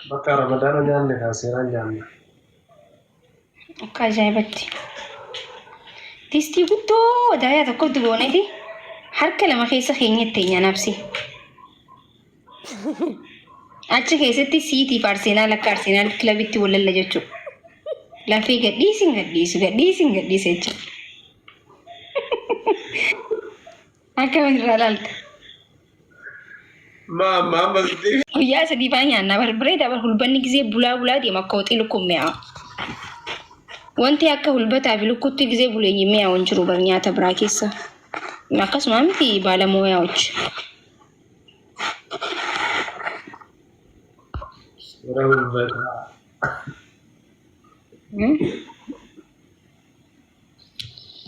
Bakka Ramadaana nyaanne kaaseeraan nyaanna. Akka ajaa'ibatti. Distii guddoo daayaa tokkotti gooneeti harka lama keessa keenyatti nyaanabsi. Achi keessatti siitiif Arsenaal akka Arsenaal kilabitti walalla jechuudha. Lafee gadhiisin jechuudha. Akkamitti irraa ilaalta? Maamma Guyyaa sadii fa'aa nyaanna barbiree dabar hulbanni gisee bulaa deema akka hoxii lukkuun mi'aawa. Wanti akka hulbataa fi lukkuutti gisee buleenyi mi'aawu hin jiru bar nyaata biraa keessa. Akkasuma miti baalamoo yaa'uchi.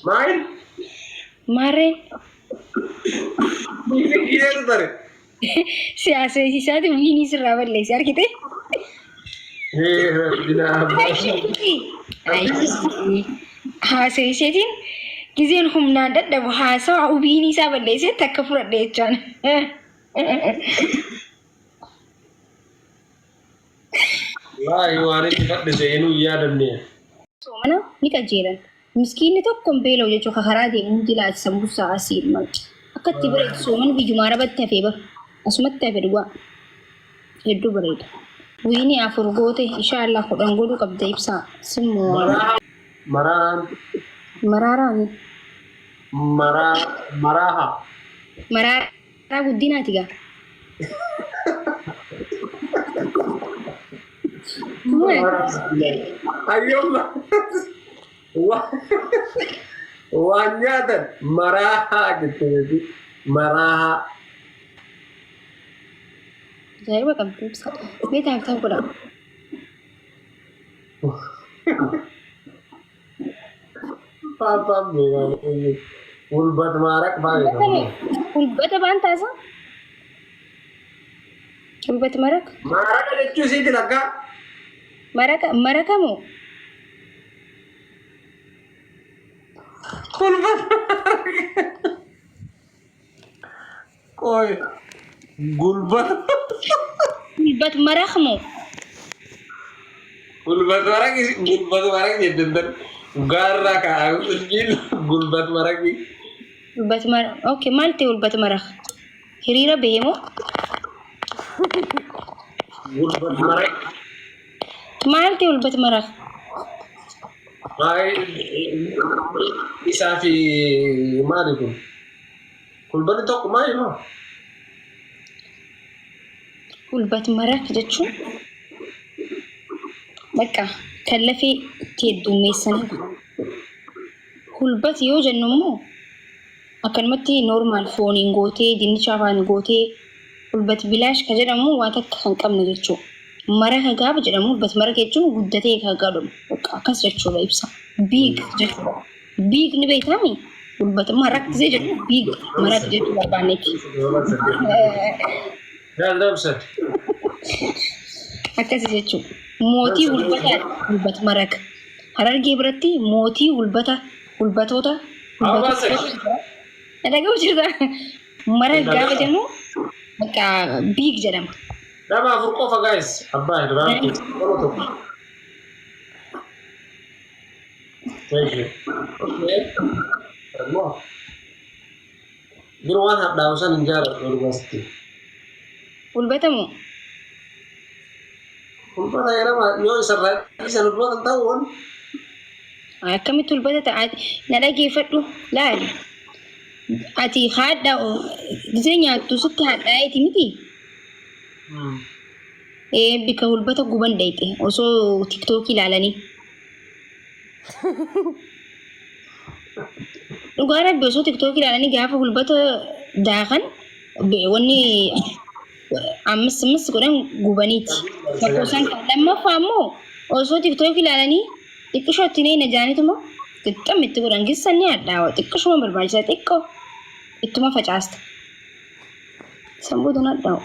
Maal? Maarreen Biilee bare. siyaasa isaati wiinii sirraa balleessi argite. Haasa'e isheetiin giseen humnaan dadhabu haasawa wiinii isaa balleessee takka fudhadhe jechaan. Waa'ee waan itti fadhise eenyu yaadamne. Soomana ni qajeelan. Miskiinni tokko beela'u jechuun karaa deemuun jilaachi sambuusaa asiin malte. Akka itti bareedu sooman biyyumaa rabatti hafee bara. Asumatti hafe dhugaa. Hedduu bareeda. Wiinii afur goote inshaallah 10 godhuu qabda ibsaa. Simmoo. Maraaraan. Maraaraa guddinaati gaa. Ayyoma. Waan nyaatan maraahaa jettee maraahaa. Ajaa'iba qabdi ibsa. Beekaa fi godha. Paapaan beekaa ulbat maarak baay'ee. Ulbata baan taasa? Ulbata marak? Maraka jechuun isiiti lakkaa. Maraka moo? Ulbat Koi gulbat Ulbat marak moo? Gulbat marak jedhan garra kaa gulbat marak ni. Ulbat marak. Okay, maal ta'e ulbat marak? Hiriira bahee moo? Gulbat marak. Maal ta'e ulbat marak? Isaa fi maali kun? Gulbatni tokko maali moo? Ulbat marak jechuun bakka kan lafee itti heddummeessan. Ulbat yoo jennu immoo akkanumatti normaal fooniin gootee dinnicha afaan gootee ulbat bilaash ka jedhamu waan takka kan qabne jechuudha. Maraka gaafa jedhamu ulbat maraka jechuun guddatee kan gaadhamu akkas jechuudha ibsa. Biig jechuudha. Biig ni beekami? Ulbat marak jedhu biig marak jechuudha barbaanneeti. Akkas jechuudha. Mootii ulbat maraka. Harargee biratti mootii ulbatoota dhaga'u jirta. Maraka gaafa jennu bakka biig jedhama. Nama afur qofa guys. Abbaa irraa tokko. Thank you. Okay. Biru waan hadhaa usan hin jaalladhu dhugaasti. Ulbata moo? Ulbata jedhama yoo isarraa dhiisan ulbata ta'uun. Akkamitti ulbata ta'a? Na dhageeffadhu laali. Ati haadha gisee nyaattu sitti hadhaa'eeti miti? Bika ulbata guban dhayxe osoo tiktookii ilaalanii. Dhugaa rabbi osoo tiktookii ilaalanii gaafa ulbata daakan wanni ammas godhan gubaniiti. Lakkoofsaan kan lammaffaa immoo osoo tiktookii ilaalanii xiqqishootti na jaanituma qixxam itti godhan gissan ni hadhaawa xiqqishuma barbaachisa xiqqoo ittuma facaasta. Sammuu tana hadhaawu.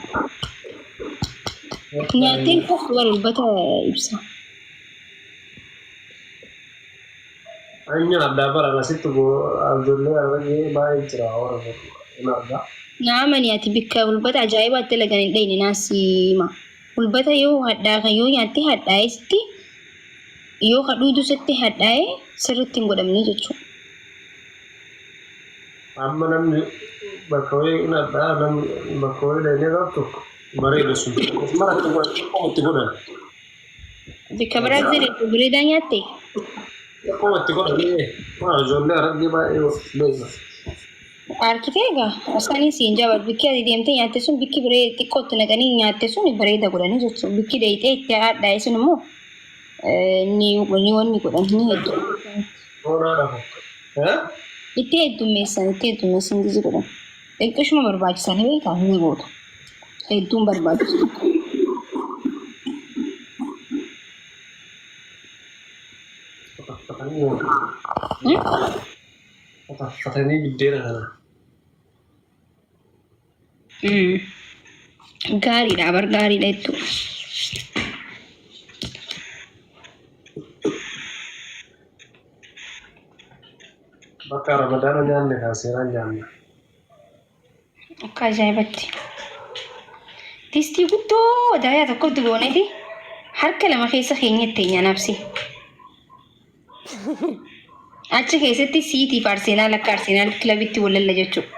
Nyaatiin koofu gara ulbata ibsa. Anya adda bara nasitti ijoollee argee baay'ee jira warra hin argaa. Naamani ati bikka ulbata ajaa'ibaatti lagan hin dhayne naasima. Ulbata yoo hadhaa kan yoo nyaatti hadhaa'etti yoo kadhuutu sitti hadhaa'e sirriitti hin godhamne jechuudha. Amma namni bakka wayii nadhaa namni bakka wayii dheedhee qabtu bareeda sun maratti godhan. Bikka biraatti bareedaa nyaatte. Qomatti godhanii ijoollee argee baay'ee beekna. Arkiteega asaanii siin jabar bikki ati deemtee nyaatte sun bikki biree xiqqootti naqanii nyaatte sun bareeda godhanii jechuudha. Bikki deeyitee itti hadhaa'e sun immoo ni wanni godhan ni hedduu. Itti heddummeessan gizi godhan. Xiqqishuma barbaachisan beekaa ni gootu. Hedduun barbaachisu. Fatanii biddeena kana. Gaariidha bar gaariidha jechuudha. Bakka Ramadaana nyaanne kaaseeraan nyaanne. Akka ajaa'ibatti. Distii guddoo daayaa tokkotti gooneeti harka lama keessa keenyatti nyaanabsi. Achi keessatti siitii fi Arsenaal akka Arsenaal kilabitti walalla jechuudha.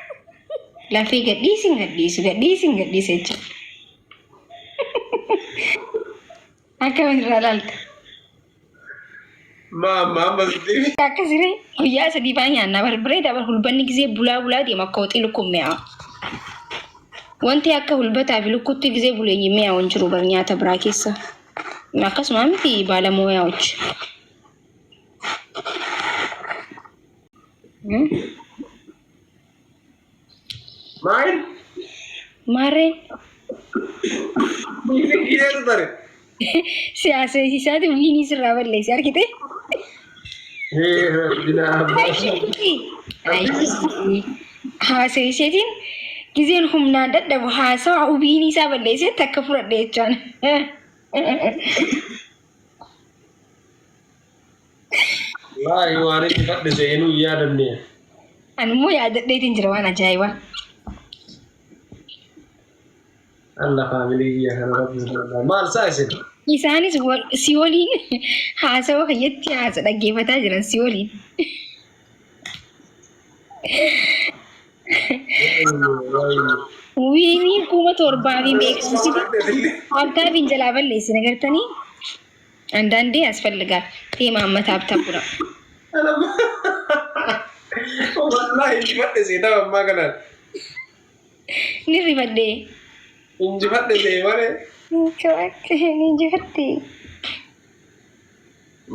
Lafee gadhiisin jechuudha. Akkamitti irraa ilaalta? Maammas Akkasiree guyyaa sadii fa'aa nyaannaa barbiree dabar hulbanni gisee bulaa deema akka hoxii lukkuun mi'aawa. Wanti akka hulbataa fi lukkuutti gisee buleenyi mi'aawan jiru bar nyaata biraa keessa. Akkasuma miti baala mooyaa hojii. Maarreen. Siyaasa isaati wiinii sirraa balleessi argite. Haasa isheetiin giseen humnaan dadhabu haasawa wiinii isaa balleessetti akka fudhadhe jechaan. Waan inni fadhise eenyu yaadamne. Ani immoo yaadadheetiin jira waan ajaa'ibaa. Allah faamilii kana rabbi maal saayisin? Isaanis si waliin haasawa kayyatti haasa dhaggeeffataa jiran si waliin. Wiinii kuma torbaa fi beeksisni waggaa jalaa balleessi nagartanii andaandee asfalligaa teema ammataaf ta'udha. Wallahi injifadhe seetaa ammaa kanaan. Ni rifadhee. Injifadhe deemare. Injifadhe.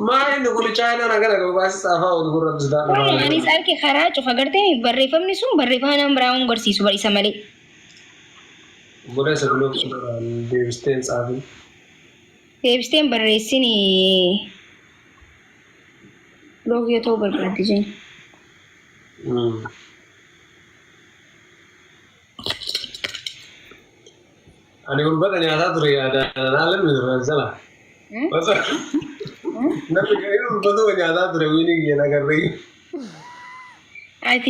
Maali kun China nagara gobaasi saafaa wal gurratti daadha. Anis arke karaa cufa gartee barreeffamni sun barreeffama nama biraa hin garsiisu barisa malee. Goda sebelum sudah deebisteen saafi. Deebisteen barreessini loogii ta'uu barbaadde jenna. Ani ulbata nyaataa ture yaada naalee miidhagina jala. Namni gaarii ulbata nyaataa ture wiini giyya nagarree. Ati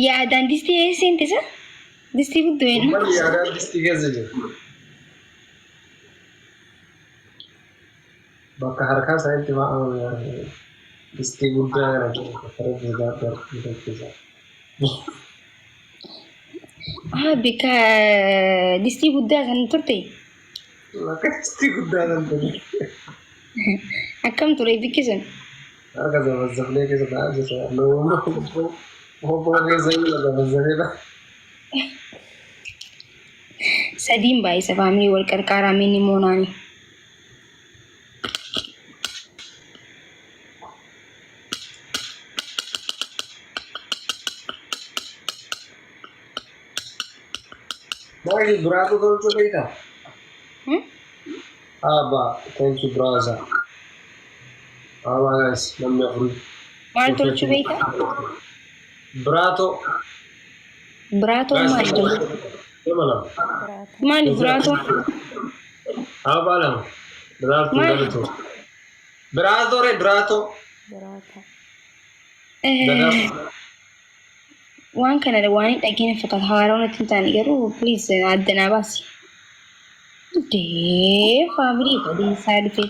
yaadaan distii eessinte sa? Distii guddoo eenyu? Ummanni yaadaan distii keessa jiru. Bakka harkaa isaaniitti fa'aa distii guddaa kana karaa guddaa Bika distii guddaa kan turte? Bakka distii guddaa kan ture. Akkam ture bikki sun? Harka zabazzafnee keessa ta'aa jirra. Hobboo keessa jira zabazzafeedha. Sadiin baay'isa faamilii wal qarqaaraa minni moonaani. Maali biraatu tolchu beektaa? Abba tolchu biraaza. Abba guys namni afurii. Maal tolchu beektaa? Biraato. Biraato maal tolchu? Maali biraato? Abba lama. Biraato galatu. Biraato re biraato. Waan kana waan dhageen fakkaata haaraa wanti hin taane garuu please addanaa baasi. دي فاميلي بدي سايد في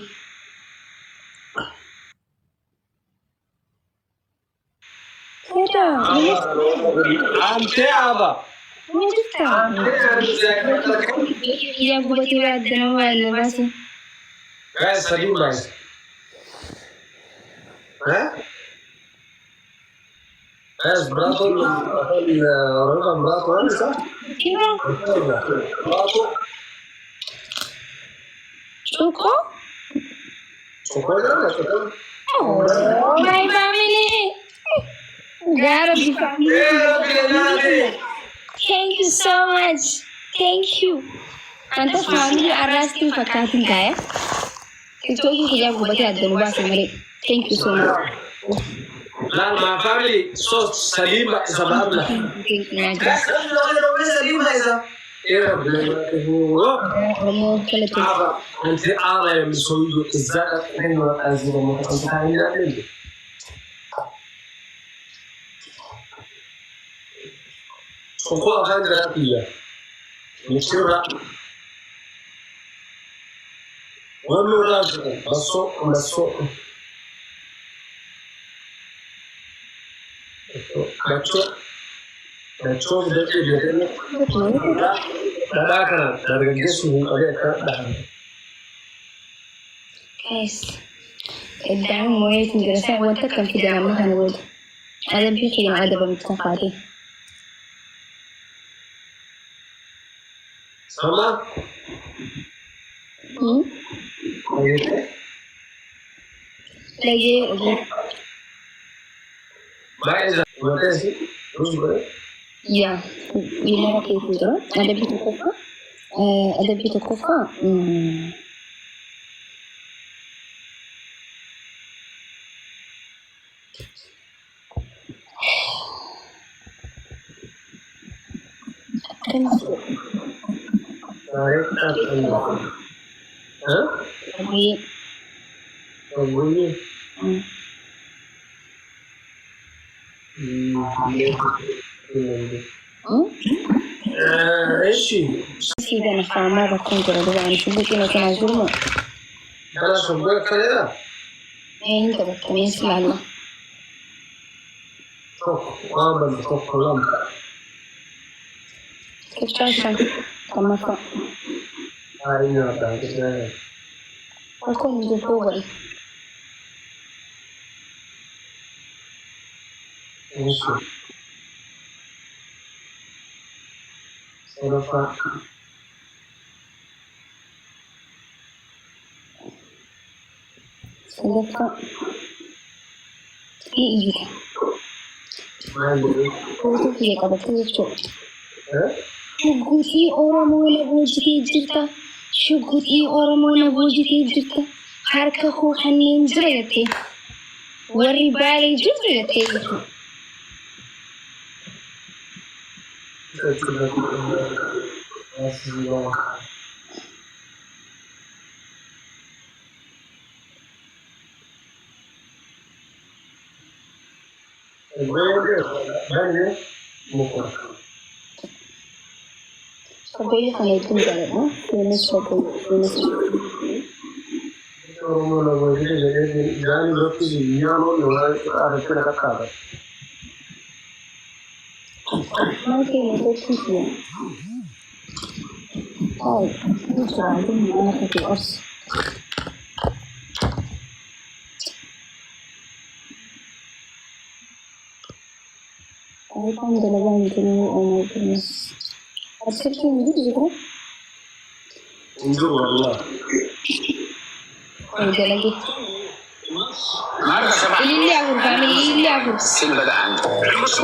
كده أنت أبا يا قبتي بعد نوال بس بس سليم بس ها بس براتو رضا براتو أنت صح؟ براتو شوكو شكرا لك باي فاميلي يا ربي فاميلي thank you so much thank you أنت فاميلي أرستي فكاتين كايا تقولي كي جاب قبتي بعد نوال سمري thank you so much لا ما فاميلي صوت سليم زبادنا سليم إذا أنت أعلى من سويد الزكاة حين أزيد متكنت عين أمين سقوط هذه الرأية نشرة ونراجع بسوق Bacoo fudhachuu jedhanii dhadhaa kana dargaggeessuun qabee akka dhahan. Iddaan moo'ee isin jira isaa wanta kan fidan amma kana booda adabbii keenya adabamtu tafaate. Sama? Lagee. Baay'ee jaallatee Rus godhe? Yaa, ilaa keessa jira. Adabbii tokkoffaa ايشي سيدي أنا فاهمة بكون جرى يعني شو بقي لو كان ظلمه انا شو بقول كذا أنت بتكلم اسمع الله قابل كلام كيف تعرف كم فا ايوه ده أكون جفوي ايشي صرفة إيه ما عندي كنت في قبل شو شغوتي أورمو لبوجتي جرتا شغوتي أورمو لبوجتي جرتا حركة خو حنين جريتي وري بالي جريتي Saboy kaya itong galit mo? Finish saboy. Finish. Mungkin itu sih. Oh, ini selalu mana kebias. Aku kan dalawa ini oh my goodness. Asyik ini juga. انظر والله Ada lagi. اللي يعبر بعمل اللي يعبر السن بدأ عنده خالص